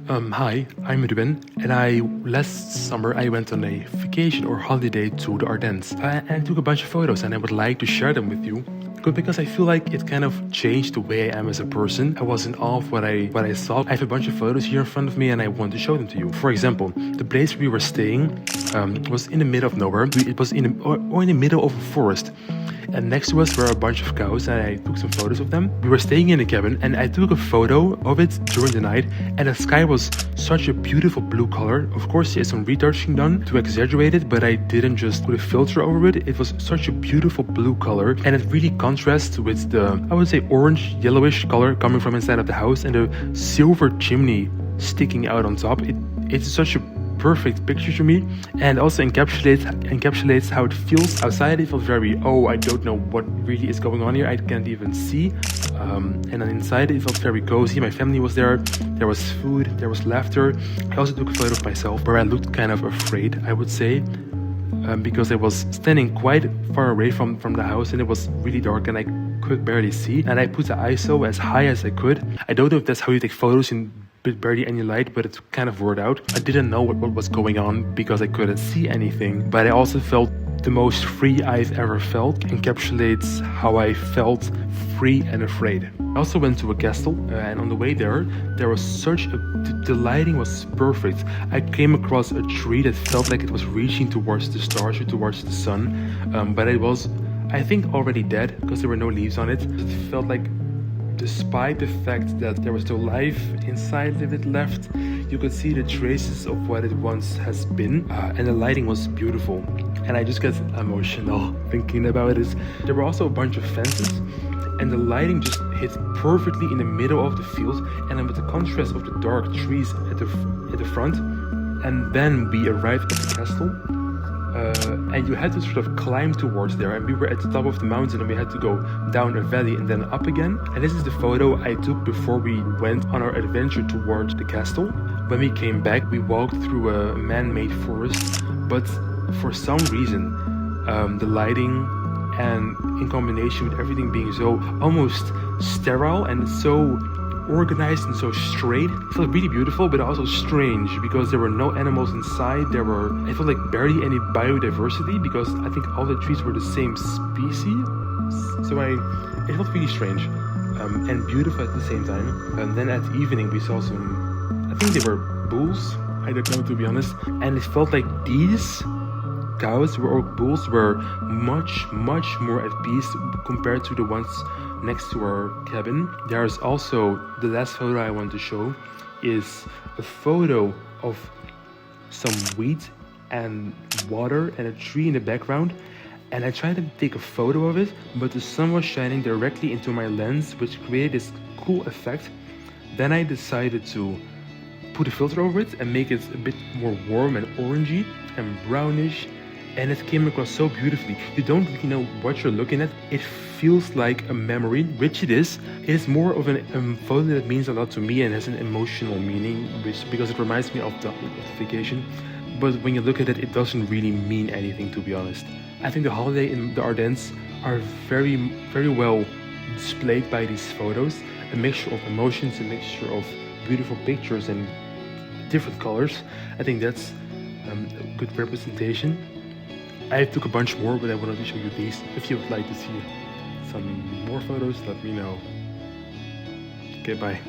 Hi, I'm Ruben, and last summer I went on a vacation or holiday to the Ardennes, and took a bunch of photos, and I would like to share them with you. Good, because I feel like it kind of changed the way I am as a person. I was in awe of what I saw. I have a bunch of photos here in front of me, and I want to show them to you. For example, the place we were staying was in the middle of nowhere. It was in the middle of a forest. And next to us were a bunch of cows, and I took some photos of them. We were staying in a cabin, and I took a photo of it during the night, and the sky was such a beautiful blue color. Of course, there's some retouching done to exaggerate it, but I didn't just put a filter over it. It was such a beautiful blue color, and it really contrasts with the, I would say, orange, yellowish color coming from inside of the house, and the silver chimney sticking out on top. It's such a perfect picture to me, and also encapsulates how it feels outside. It felt very, I don't know what really is going on here, I can't even see, and then inside it felt very cozy. My family was there was food, there was laughter. I also took a photo of myself where I looked kind of afraid, I would say, because I was standing quite far away from the house, and it was really dark and I could barely see, and I put the ISO as high as I could. I don't know if that's how you take photos in barely any light, but it kind of worked out. I didn't know what was going on because I couldn't see anything, but I also felt the most free I've ever felt. Encapsulates how I felt free and afraid. I also went to a castle, and on the way there was the lighting was perfect. I came across a tree that felt like it was reaching towards the stars or towards the sun, but it was, I think, already dead because there were no leaves on it. It felt like, despite the fact that there was still life inside of it left, you could see the traces of what it once has been, and the lighting was beautiful. And I just get emotional thinking about it. There were also a bunch of fences, and the lighting just hit perfectly in the middle of the field, and then with the contrast of the dark trees at the front. And then we arrived at the castle, and you had to sort of climb towards there, and we were at the top of the mountain, and we had to go down a valley and then up again. And this is the photo I took before we went on our adventure towards the castle. When we came back, we walked through a man-made forest, but for some reason the lighting, and in combination with everything being so almost sterile and so organized and so straight, it felt really beautiful, but also strange because there were no animals inside. I felt like barely any biodiversity because I think all the trees were the same species. So it felt really strange, and beautiful at the same time. And then at evening we saw some, I think they were bulls, I don't know, to be honest, and it felt like these cows or bulls were much more at peace compared to the ones next to our cabin. There's also, the last photo I want to show is a photo of some wheat and water and a tree in the background, and I tried to take a photo of it, but the sun was shining directly into my lens, which created this cool effect. Then I decided to put a filter over it and make it a bit more warm and orangey and brownish, and it came across so beautifully. You don't really know what you're looking at. It feels like a memory, which it is. It is more of a photo that means a lot to me and has an emotional meaning, because it reminds me of the vacation. But when you look at it, it doesn't really mean anything, to be honest. I think the holiday in the Ardennes are very well displayed by these photos. A mixture of emotions, a mixture of beautiful pictures and different colors. I think that's a good representation. I took a bunch more, but I wanted to show you these. If you would like to see some more photos, let me know. Okay, bye.